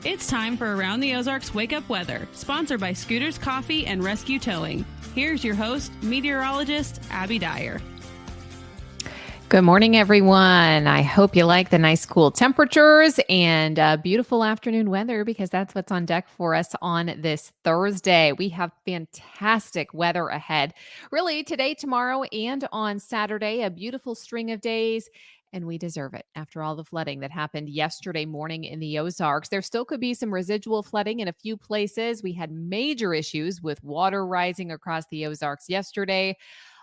It's time for Around the Ozarks Wake Up Weather, sponsored by Scooters Coffee and Rescue Towing. Here's your host, meteorologist Abby Dyer. Good morning, everyone. I hope you like the nice cool temperatures and beautiful afternoon weather, because that's what's on deck for us on this Thursday. We have fantastic weather ahead, really today, tomorrow, and on Saturday, a beautiful string of days. And we deserve it after all the flooding that happened yesterday morning in the Ozarks. There still could be some residual flooding in a few places. We had major issues with water rising across the Ozarks yesterday.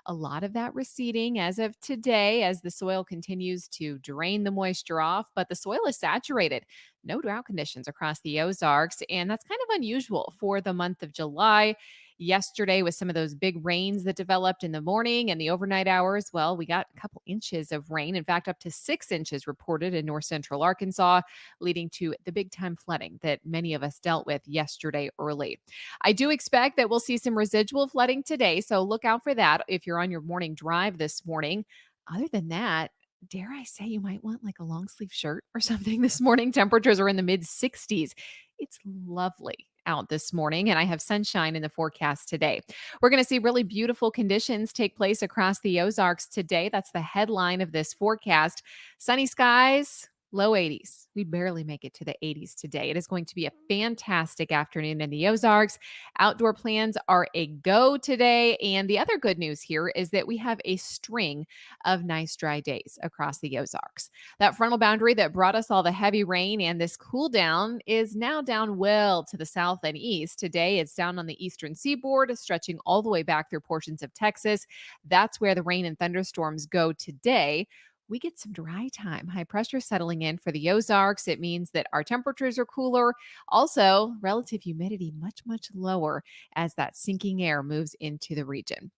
A lot of that receding as of today as the soil continues to drain the moisture off, but the soil is saturated. No drought conditions across the Ozarks, and that's kind of unusual for the month of July. Yesterday, with some of those big rains that developed in the morning and the overnight hours, well, we got a couple inches of rain. In fact, up to 6 inches reported in north central Arkansas, leading to the big time flooding that many of us dealt with yesterday early. I do expect that we'll see some residual flooding today, so look out for that if you're on your morning drive this morning. Other than that, dare I say you might want like a long sleeve shirt or something this morning. Temperatures are in the mid 60s. It's lovely out this morning, and I have sunshine in the forecast today. We're going to see really beautiful conditions take place across the Ozarks today. That's the headline of this forecast. Sunny skies, low 80s. We barely make it to the 80s today. It is going to be a fantastic afternoon in the Ozarks. Outdoor plans are a go today. And the other good news here is that we have a string of nice dry days across the Ozarks. That frontal boundary that brought us all the heavy rain and this cool down is now down well to the south and east. Today, it's down on the eastern seaboard, stretching all the way back through portions of Texas. That's where the rain and thunderstorms go today. We get some dry time. High pressure settling in for the Ozarks. It means that our temperatures are cooler. Also, relative humidity much, much lower as that sinking air moves into the region.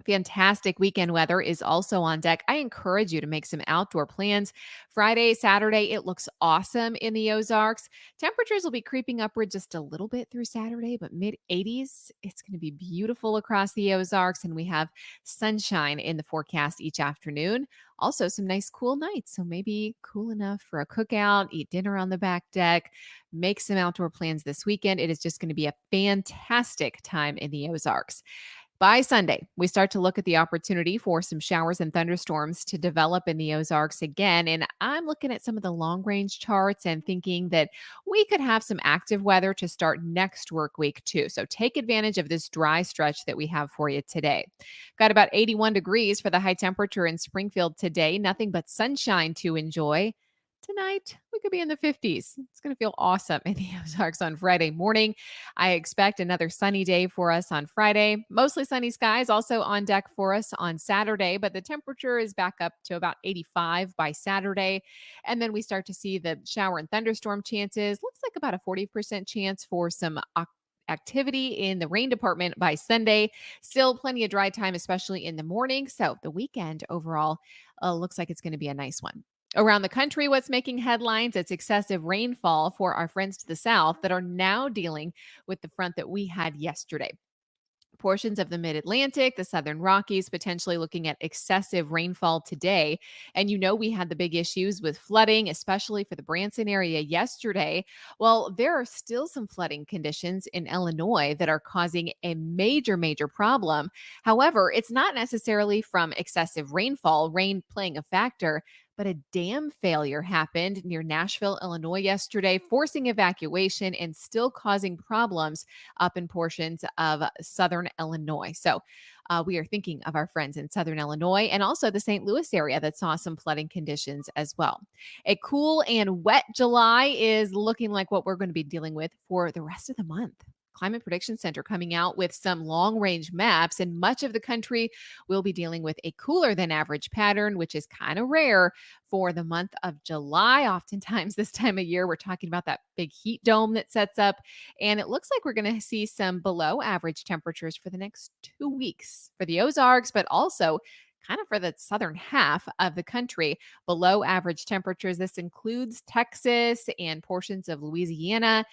Fantastic weekend weather is also on deck. I encourage you to make some outdoor plans. Friday, Saturday, it looks awesome in the Ozarks. Temperatures will be creeping upward just a little bit through Saturday, but mid 80s. It's going to be beautiful across the Ozarks, and we have sunshine in the forecast each afternoon. Also, some nice cool nights. So maybe cool enough for a cookout, eat dinner on the back deck, make some outdoor plans this weekend. It is just going to be a fantastic time in the Ozarks. By Sunday, we start to look at the opportunity for some showers and thunderstorms to develop in the Ozarks again. And I'm looking at some of the long range charts and thinking that we could have some active weather to start next work week too. So take advantage of this dry stretch that we have for you today. Got about 81 degrees for the high temperature in Springfield today. Nothing but sunshine to enjoy. Tonight, we could be in the 50s. It's going to feel awesome in the Ozarks on Friday morning. I expect another sunny day for us on Friday. Mostly sunny skies also on deck for us on Saturday, but the temperature is back up to about 85 by Saturday. And then we start to see the shower and thunderstorm chances. Looks like about a 40% chance for some activity in the rain department by Sunday. Still plenty of dry time, especially in the morning. So the weekend overall looks like it's going to be a nice one. Around the country, what's making headlines? It's excessive rainfall for our friends to the south that are now dealing with the front that we had yesterday. Portions of the mid-Atlantic, the southern Rockies, potentially looking at excessive rainfall today. And we had the big issues with flooding, especially for the Branson area yesterday. Well, there are still some flooding conditions in Illinois that are causing a major, major problem. However, it's not necessarily from excessive rainfall, rain playing a factor, but a dam failure happened near Nashville, Illinois yesterday, forcing evacuation and still causing problems up in portions of southern Illinois. So we are thinking of our friends in southern Illinois and also the St. Louis area that saw some flooding conditions as well. A cool and wet July is looking like what we're going to be dealing with for the rest of the month. Climate Prediction Center coming out with some long-range maps, and much of the country will be dealing with a cooler than average pattern, which is kind of rare for the month of July. Oftentimes this time of year, we're talking about that big heat dome that sets up, and it looks like we're going to see some below average temperatures for the next 2 weeks for the Ozarks, but also kind of for the southern half of the country, below average temperatures. This includes Texas and portions of Louisiana.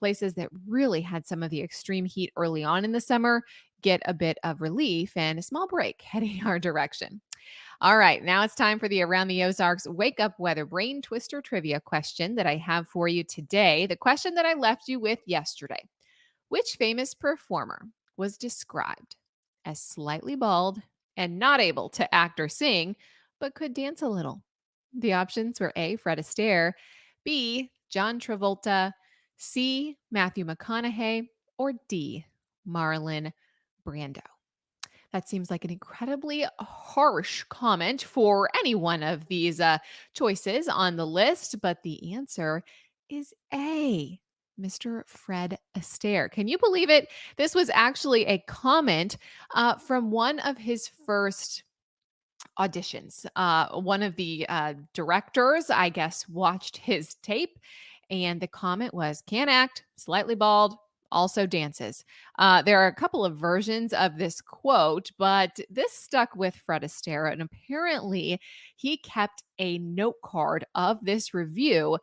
Places that really had some of the extreme heat early on in the summer get a bit of relief and a small break heading our direction. All right, now it's time for the Around the Ozarks Wake Up Weather Brain Twister trivia question that I have for you today. The question that I left you with yesterday. Which famous performer was described as slightly bald and not able to act or sing, but could dance a little? The options were A, Fred Astaire, B, John Travolta, C, Matthew McConaughey, or D, Marlon Brando. That seems like an incredibly harsh comment for any one of these choices on the list, but the answer is A, Mr. Fred Astaire. Can you believe it? This was actually a comment from one of his first auditions. One of the directors, I guess, watched his tape, and the comment was, "Can't act, slightly bald, also dances." There are a couple of versions of this quote, but this stuck with Fred Astaire, and apparently he kept a note card of this review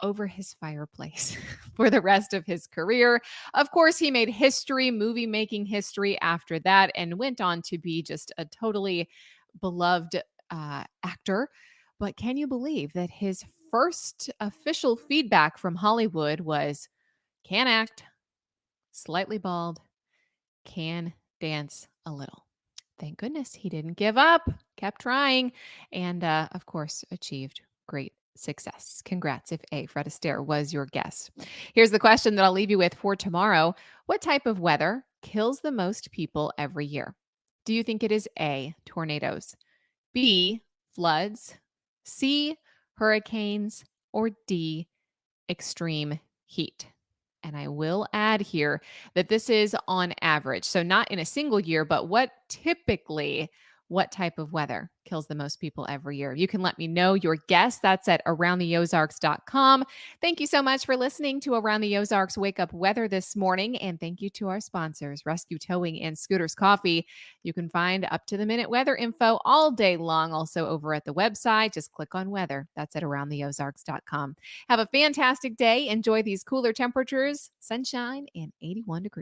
over his fireplace for the rest of his career. Of course, he made history, movie making history after that, and went on to be just a totally beloved actor. But can you believe that his first official feedback from Hollywood was can act, slightly bald, can dance a little? Thank goodness he didn't give up, kept trying, and of course, achieved great success. Congrats if A, Fred Astaire was your guess. Here's the question that I'll leave you with for tomorrow. What type of weather kills the most people every year? Do you think it is A, tornadoes, B, floods, C, hurricanes, or D, extreme heat? And I will add here that this is on average. So not in a single year, but what type of weather kills the most people every year? You can let me know your guess. That's at aroundtheozarks.com. Thank you so much for listening to Around the Ozarks Wake Up Weather this morning. And thank you to our sponsors, Rescue Towing and Scooters Coffee. You can find up-to-the-minute weather info all day long. Also over at the website, just click on weather. That's at aroundtheozarks.com. Have a fantastic day. Enjoy these cooler temperatures, sunshine, and 81 degrees.